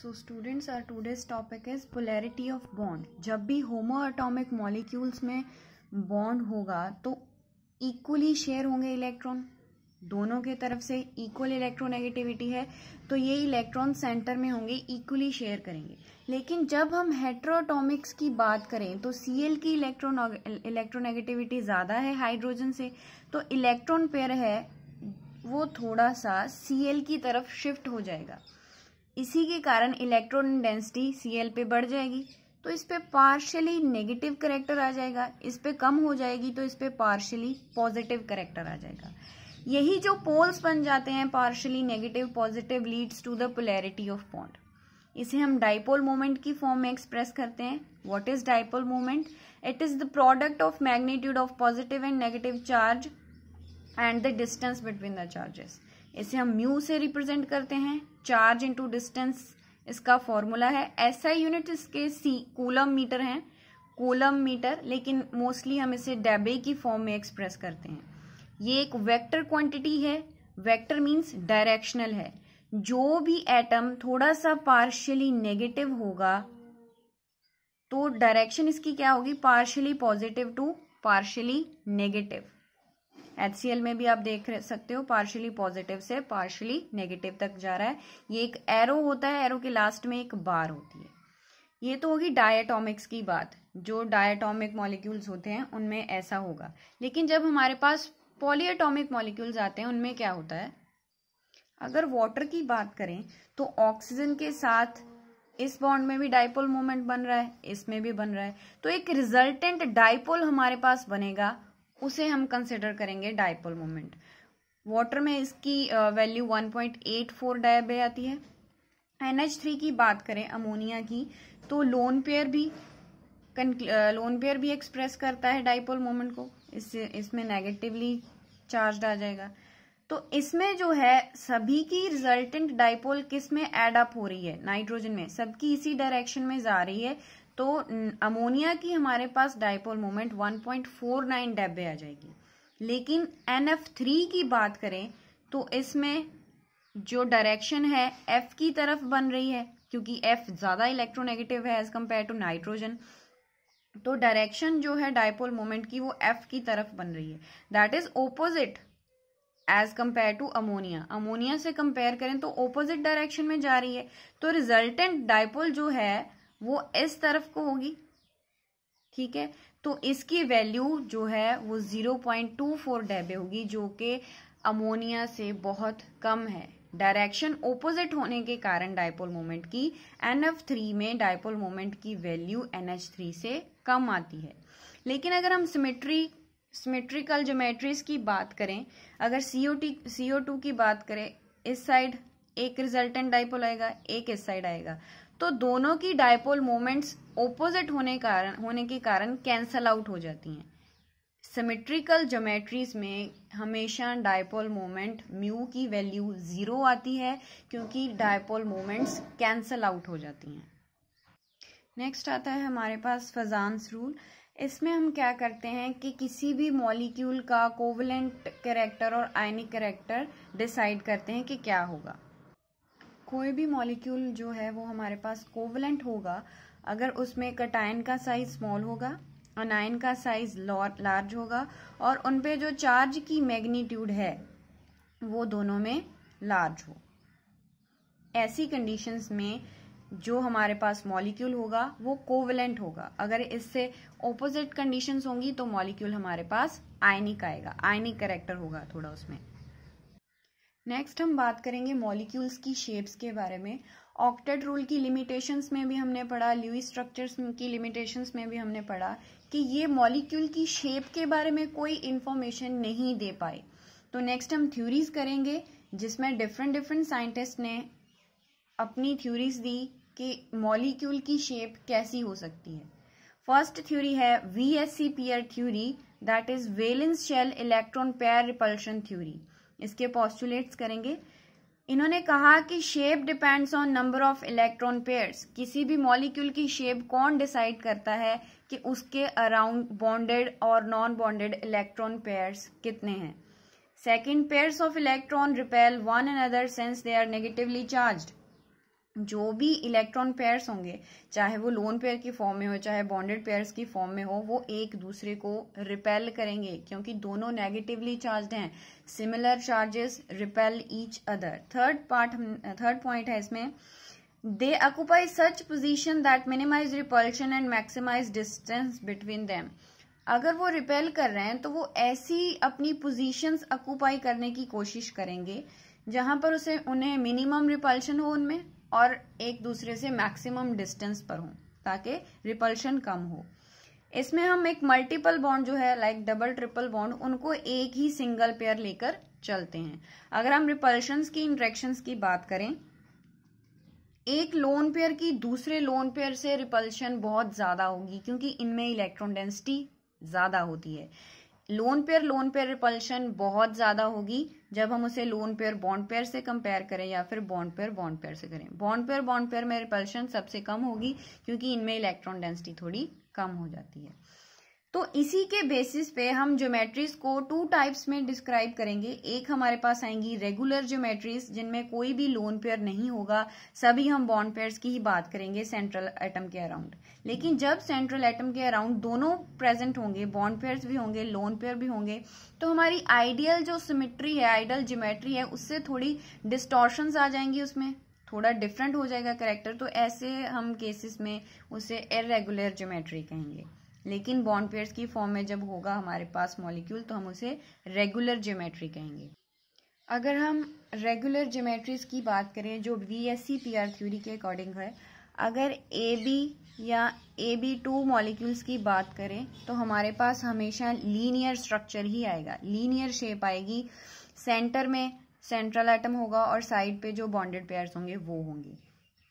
So students, our today's topic is polarity of bond. जब भी होमोएटॉमिक molecules में bond होगा तो इक्वली शेयर होंगे इलेक्ट्रॉन, दोनों के तरफ से इक्वल इलेक्ट्रोनेगेटिविटी है तो ये इलेक्ट्रॉन सेंटर में होंगे, इक्वली शेयर करेंगे। लेकिन जब हम हेटेरोटॉमिक्स की बात करें तो Cl की इलेक्ट्रोनेगेटिविटी ज़्यादा है हाइड्रोजन से, तो इलेक्ट्रॉन पेयर है वो थोड़ा सा Cl की तरफ शिफ्ट हो जाएगा। इसी के कारण इलेक्ट्रॉन डेंसिटी Cl पे बढ़ जाएगी तो इस पे पार्शियली नेगेटिव करेक्टर आ जाएगा, इस पे कम हो जाएगी तो इस पे पार्शियली पॉजिटिव करेक्टर आ जाएगा। यही जो पोल्स बन जाते हैं partially negative positive leads to the polarity of bond. इसे हम डाइपोल मोमेंट की फॉर्म में एक्सप्रेस करते हैं। What is dipole moment? It is the product of magnitude of positive and negative charge and the distance between the charges. इसे हम mu से represent करते हैं, चार्ज इनटू डिस्टेंस इसका फॉर्मूला है। SI यूनिट इसके कूलम मीटर है, coulomb metre, लेकिन मोस्टली हम इसे डेबे की फॉर्म में एक्सप्रेस करते हैं। ये एक वेक्टर क्वांटिटी है, वेक्टर मींस डायरेक्शनल है। जो भी एटम थोड़ा सा पार्शियली नेगेटिव होगा तो डायरेक्शन इसकी क्या होगी? Partially positive to partially negative. HCl में भी आप देख सकते हो पार्शियली पॉजिटिव से पार्शियली नेगेटिव तक जा रहा है। ये एक एरो होता है, एरो के लास्ट में एक बार होती है। ये तो होगी डायटॉमिक्स की बात, जो डायटॉमिक मॉलिक्यूल्स होते हैं उनमें ऐसा होगा। लेकिन जब हमारे पास पॉलीएटॉमिक मॉलिक्यूल्स आते हैं उनमें क्या होता है? अगर वाटर की बात करें तो ऑक्सीजन के साथ इस बॉन्ड में भी डाइपोल मोमेंट बन रहा है, इसमें भी बन रहा है, तो एक रिजल्टेंट डाइपोल हमारे पास बनेगा, उसे हम कंसिडर करेंगे डाइपोल मोमेंट। वाटर में इसकी वैल्यू 1.84 डायबे आती है। NH3 की बात करें अमोनिया की तो लोन पेयर भी एक्सप्रेस करता है डाइपोल मोमेंट को, इसमें नेगेटिवली चार्ज आ जाएगा। तो इसमें जो है सभी की रिजल्टेंट डाइपोल किस में एड अप हो रही है? नाइट्रोजन में, सबकी इसी डायरेक्शन में जा रही है। तो अमोनिया की हमारे पास डाइपोल मोमेंट 1.49 डेबे आ जाएगी। लेकिन NF3 की बात करें तो इसमें जो डायरेक्शन है F की तरफ बन रही है, क्योंकि F ज्यादा इलेक्ट्रोनेगेटिव है एज कंपेयर टू नाइट्रोजन। तो डायरेक्शन जो है डाइपोल मोमेंट की वो F की तरफ बन रही है, that is opposite as compare to ammonia. Ammonia से कंपेयर करें तो ओपोजिट डायरेक्शन में जा रही है, तो रिजल्टेंट डाइपोल जो है वो इस तरफ को होगी। ठीक है, तो इसकी वैल्यू जो है वो 0.24 डेबे होगी, जो कि अमोनिया से बहुत कम है। डायरेक्शन ओपोजिट होने के कारण डाइपोल मोमेंट की NF3 में डाइपोल मोमेंट की वैल्यू NH3 से कम आती है। लेकिन अगर हम सिमेट्रिकल ज्योमेट्रीज की बात करें, अगर CO2 की बात करें, इस साइड एक रिजल्टेंट डाइपोल आएगा, एक इस साइड आएगा, तो दोनों की डाइपोल मोमेंट्स ओपोजिट होने के कारण कैंसल आउट हो जाती हैं। सिमेट्रिकल ज्योमेट्रीज में हमेशा डाइपोल मोमेंट म्यू की वैल्यू 0 आती है, क्योंकि डाइपोल मोमेंट्स कैंसल आउट हो जाती हैं। नेक्स्ट आता है हमारे पास फजान्स रूल। इसमें हम क्या करते हैं कि किसी भी मॉलिक्यूल का कोवलेंट कैरेक्टर और आयनिक कैरेक्टर डिसाइड करते हैं कि क्या होगा। कोई भी मॉलिक्यूल जो है वो हमारे पास कोवलेंट होगा अगर उसमें कटायन का साइज स्मॉल होगा, अनायन का साइज लार्ज होगा और उनपे जो चार्ज की मैग्नीट्यूड है वो दोनों में लार्ज हो। ऐसी कंडीशंस में जो हमारे पास मॉलिक्यूल होगा वो कोवलेंट होगा। अगर इससे ऑपोजिट कंडीशंस होंगी तो मॉलिक्यूल हमारे पास आयनिक आएगा, आयनिक कैरेक्टर होगा थोड़ा उसमें। नेक्स्ट हम बात करेंगे मॉलिक्यूल्स की शेप्स के बारे में। ऑक्टेट रूल की लिमिटेशंस में भी हमने पढ़ा, ल्यूइस स्ट्रक्चर्स की लिमिटेशंस में भी हमने पढ़ा कि ये मॉलिक्यूल की शेप के बारे में कोई इंफॉर्मेशन नहीं दे पाए। तो नेक्स्ट हम थ्योरीज करेंगे जिसमें डिफरेंट साइंटिस्ट ने अपनी थ्योरीज दी कि मॉलिक्यूल की शेप कैसी हो सकती है। फर्स्ट थ्योरी है VSE pair theory, that is valence shell electron pair repulsion theory. इसके पोस्टुलेट्स करेंगे। इन्होंने कहा कि shape depends on number of electron pairs. किसी भी मॉलिक्यूल की शेप कौन डिसाइड करता है कि उसके अराउंड बॉन्डेड और नॉन बॉन्डेड इलेक्ट्रॉन पेयर्स कितने हैं। Second, pairs of electron repel one another since they are negatively charged. जो भी इलेक्ट्रॉन पेयर्स होंगे, चाहे वो लोन पेयर की फॉर्म में हो चाहे बॉन्डेड पेयर्स की फॉर्म में हो, वो एक दूसरे को रिपेल करेंगे क्योंकि दोनों नेगेटिवली चार्ज्ड हैं। Similar charges repel each other. Third point है इसमें, they occupy such position that minimise repulsion and maximise distance between them. अगर वो रिपेल कर रहे हैं तो वो ऐसी अपनी पोजीशंस ऑक्यूपाई करने की कोशिश करेंगे जहां पर उन्हें मिनिमम रिपल्शन हो उनमें और एक दूसरे से मैक्सिमम डिस्टेंस पर हो ताकि रिपल्शन कम हो। इसमें हम एक मल्टीपल बॉन्ड जो है लाइक डबल ट्रिपल बॉन्ड, उनको एक ही सिंगल पेयर लेकर चलते हैं। अगर हम रिपल्शंस की इंटरेक्शंस की बात करें, एक लोन पेयर की दूसरे लोन पेयर से रिपल्शन बहुत ज्यादा होगी क्योंकि इनमें इलेक्ट्रॉन डेंसिटी ज्यादा होती है। लोन पेयर रिपल्शन बहुत ज्यादा होगी जब हम उसे लोन पेयर बॉन्ड पेयर से कंपेयर करें या फिर बॉन्ड पेयर से करें। बॉन्ड पेयर में रिपल्शन सबसे कम होगी क्योंकि इनमें इलेक्ट्रॉन डेंसिटी थोड़ी कम हो जाती है। तो इसी के बेसिस पे हम ज्योमेट्रीज को 2 टाइप्स में डिस्क्राइब करेंगे। एक हमारे पास आएंगी रेगुलर ज्योमेट्रीज जिनमें कोई भी लोन पेयर नहीं होगा, सभी हम बॉन्ड पेयर्स की ही बात करेंगे सेंट्रल एटम के अराउंड। लेकिन जब सेंट्रल एटम के अराउंड दोनों प्रेजेंट होंगे, बॉन्ड पेयर्स भी होंगे लोन पेयर भी होंगे, तो हमारी आइडियल जो सिमेट्री है, आइडियल ज्योमेट्री है, उससे थोड़ी डिस्टॉर्शंस आ जाएंगी, उसमें थोड़ा डिफरेंट हो जाएगा कैरेक्टर। तो ऐसे हम केसेस में उसे इर्रेगुलर ज्योमेट्री कहेंगे। लेकिन बॉन्ड पेयर्स की फॉर्म में जब होगा हमारे पास मॉलिक्यूल तो हम उसे रेगुलर ज्योमेट्री कहेंगे। अगर हम रेगुलर ज्योमेट्रीज की बात करें जो VSEPR थ्योरी के अकॉर्डिंग है, अगर AB या AB2 मॉलिक्यूल्स की बात करें तो हमारे पास हमेशा लीनियर स्ट्रक्चर ही आएगा, लीनियर शेप आएगी। सेंटर में सेंट्रल एटम होगा और साइड पे जो बॉन्डेड पेयर्स होंगे वो होंगे।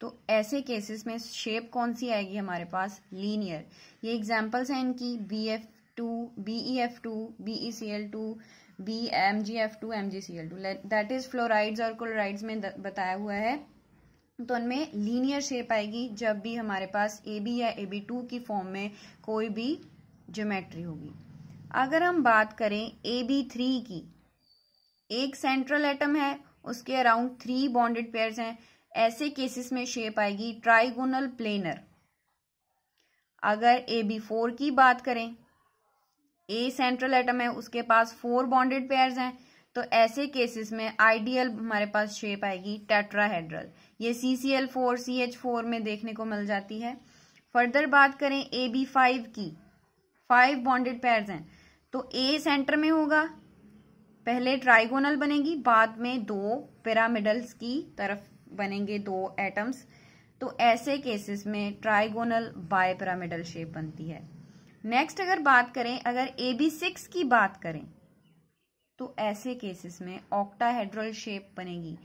तो ऐसे केसेस में शेप कौन सी आएगी हमारे पास? लीनियर। ये एग्जांपल्स हैं इनकी BF2, BEF2, BeCl2, MgF2, MgCl2, that is fluorides और क्लोराइड्स में बताया हुआ है। तो उनमें लीनियर शेप आएगी जब भी हमारे पास AB या AB2 की फॉर्म में कोई भी ज्योमेट्री होगी। अगर हम बात करें AB3 की, एक सेंट्रल एटम है, उसके अराउंड 3 बॉन्डेड पेयर्स हैं, ऐसे केसेस में शेप आएगी ट्राइगोनल प्लेनर। अगर AB4 की बात करें, A सेंट्रल एटम है, उसके पास 4 बॉन्डेड पेयर्स हैं, तो ऐसे केसेस में आइडियल हमारे पास शेप आएगी टेट्राहेड्रल। ये CCl4 CH4 में देखने को मिल जाती है। फर्दर बात करें AB5 की, 5 बॉन्डेड पेयर्स हैं, तो A सेंटर में होगा, पहले ट्राइगोनल बनेगी, बाद में 2 पिरामिडल्स की तरफ बनेंगे 2 एटम्स। तो ऐसे केसेस में ट्राइगोनल बाइपिरामिडल शेप बनती है। नेक्स्ट अगर बात करें, अगर AB6 की बात करें तो ऐसे केसेस में ऑक्टाहेड्रल शेप बनेगी,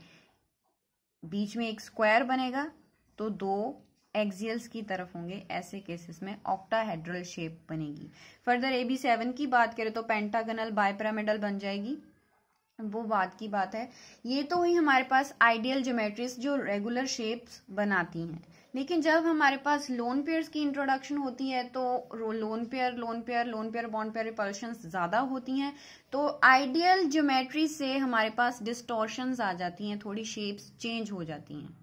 बीच में एक स्क्वायर बनेगा तो 2 एक्सियल्स की तरफ होंगे, ऐसे केसेस में ऑक्टाहेड्रल शेप बनेगी। फर्दर AB7 की बात करें तो पेंटागनल बाइपिरामिडल बन जाएगी, वो बात की बात है। ये तो हुई हमारे पास आइडियल ज्योमेट्रीज जो रेगुलर शेप्स बनाती हैं। लेकिन जब हमारे पास लोन पेयर्स की इंट्रोडक्शन होती है तो lone pair bond pair repulsions ज्यादा होती हैं, तो आइडियल ज्योमेट्री से हमारे पास डिस्टॉर्शंस आ जाती हैं, थोड़ी शेप्स चेंज हो जाती हैं।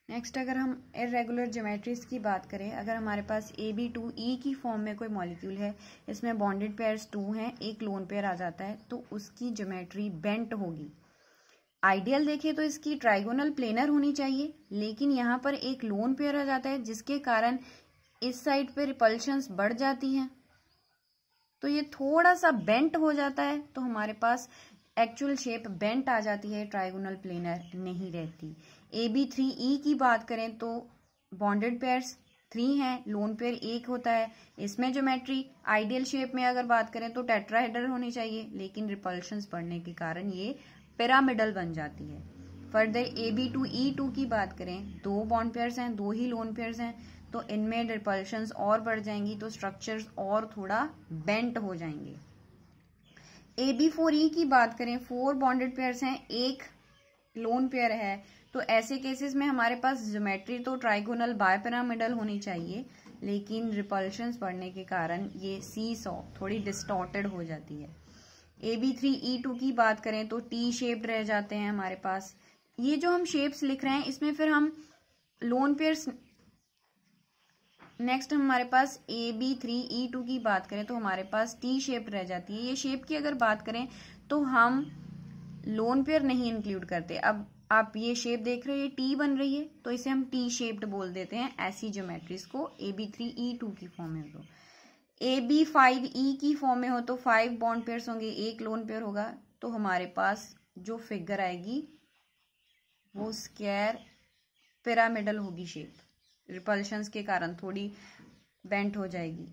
नेक्स्ट अगर हम इर्रेगुलर ज्योमेट्रीज की बात करें, अगर हमारे पास AB2E की फॉर्म में कोई मॉलिक्यूल है, इसमें बॉन्डेड पेयर्स 2 हैं, एक लोन पेयर आ जाता है, तो उसकी ज्योमेट्री बेंट होगी। आइडियल देखें तो इसकी ट्राइगोनल प्लेनर होनी चाहिए, लेकिन यहाँ पर एक लोन पेयर आ जाता है जिसके कारण इस साइड पे रिपल्शंस बढ़ जाती हैं, तो ये थोड़ा सा बेंट हो जाता है, तो हमारे पास एक्चुअल शेप बेंट आ जाती है, ट्राइगोनल प्लेनर नहीं रहती। AB3E की बात करें तो बॉन्डेड पेयर्स 3 हैं, लोन पेयर 1 होता है, इसमें ज्योमेट्री आइडियल शेप में अगर बात करें तो टेट्राहेड्रल होनी चाहिए, लेकिन रिपल्शंस बढ़ने के कारण ये पिरामिडल बन जाती है। फर्दर AB2E2 की बात करें, 2 बॉन्ड पेयर्स हैं, 2 ही लोन पेयर्स हैं, तो इनमें रिपल्शंस और बढ़ जाएंगी, तो स्ट्रक्चर्स और थोड़ा बेंट हो जाएंगे। AB4E की बात करें, 4 बॉन्डेड पेयर्स हैं, 1 लोन पेयर है, तो ऐसे केसेस में हमारे पास ज्योमेट्री तो ट्राइगोनल बाइपिरामिडल होनी चाहिए, लेकिन रिपल्शंस बढ़ने के कारण ये सीसॉ थोड़ी डिस्टॉर्टेड हो जाती है। AB3E2 की बात करें तो T शेप्ड रह जाते हैं हमारे पास, ये जो हम शेप्स लिख रहे हैं इसमें फिर हम लोन पेयर्स, नेक्स्ट हमारे पास AB3E2 की बात करें तो हमारे पास टी शेप रह जाती है। ये शेप की अगर बात करें तो हम लोन पेयर नहीं इंक्लूड करते। अब आप ये शेप देख रहे हो, ये टी बन रही है तो इसे हम टी शेप्ड बोल देते हैं ऐसी ज्योमेट्रीज को। AB3E2 की फॉर्म में हो, AB5E की फॉर्म में हो तो 5 बॉन्ड पेयर्स होंगे, एक लोन पेयर होगा। तो हमारे पास जो फिगर आएगी वो स्क्वायर पिरामिडल होगी शेप, रिपल्शंस के कारण थोड़ी बेंट हो जाएगी।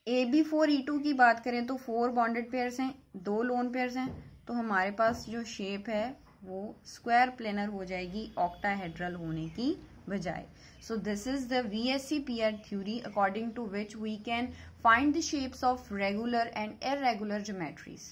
AB4E2 की बात करें तो 4 बॉन्डेड पेयर्स हैं, 2 लोन पेयर्स हैं, तो हमारे पास जो शेप है वो स्क्वायर प्लेनर हो जाएगी ऑक्टाहेड्रल होने की बजाय। So this is the VSE-PR theory according to which we can find the shapes of regular and irregular geometries.